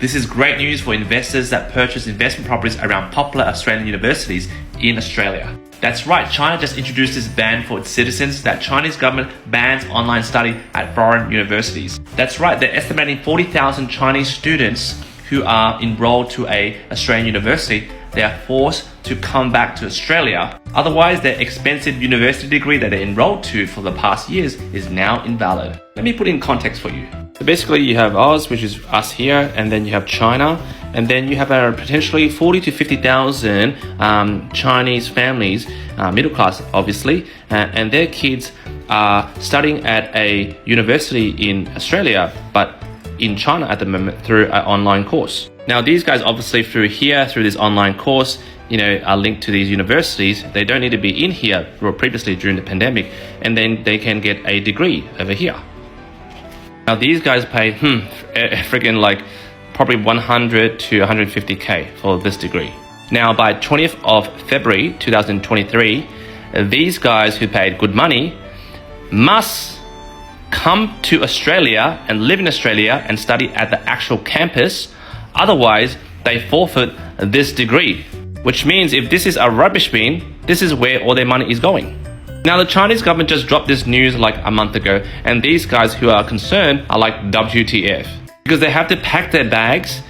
This is great news for investors that purchase investment properties around popular Australian universities in Australia. That's right, China just introduced this ban for its citizens that Chinese government bans online study at foreign universities. That's right, they're estimating 40,000 Chinese students who are enrolled to an Australian university. They are forced to come back to Australia. Otherwise, their expensive university degree that they enrolled to for the past years is now invalid. Let me put it in context for you. So basically you have Oz, which is us here, and then you have China, and then you have potentially 40 to 50,000 Chinese families, middle class obviously, and their kids are studying at a university in Australia, but in China at the moment through an online course. Now these guys obviously through this online course, are linked to these universities. They don't need to be in here or previously during the pandemic, and then they can get a degree over here. Now these guys pay friggin' like probably 100 to 150k for this degree. Now by 20th of February 2023, these guys who paid good money must come to Australia and live in Australia and study at the actual campus. Otherwise, they forfeit this degree, which means if this is a rubbish bin, this is where all their money is going. Now, the Chinese government just dropped this news like a month ago, and these guys who are concerned are like WTF, because they have to pack their bags,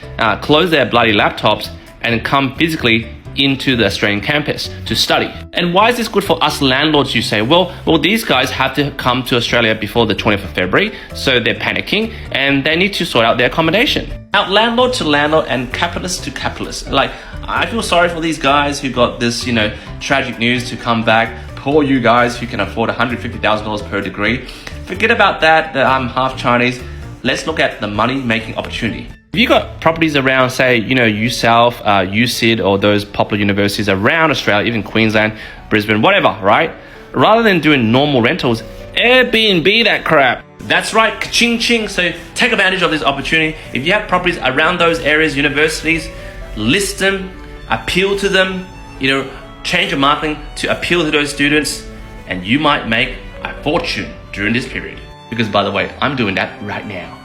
close their bloody laptops, and come physically into the Australian campus to study. And why is this good for us landlords, you say? Well, these guys have to come to Australia before the 20th of February, so they're panicking and they need to sort out their accommodation. Now, landlord to landlord and capitalist to capitalist. Like, I feel sorry for these guys who got this, tragic news to come back. Poor you guys who can afford $150,000 per degree. Forget about that I'm half Chinese. Let's look at the money-making opportunity. If you got properties around, say, USouth, USyd, or those popular universities around Australia, even Queensland, Brisbane, whatever, right? Rather than doing normal rentals, Airbnb that crap. That's right, ka-ching ching. So take advantage of this opportunity. If you have properties around those areas, universities, list them, appeal to them, change your marketing to appeal to those students, and you might make a fortune during this period. Because by the way, I'm doing that right now.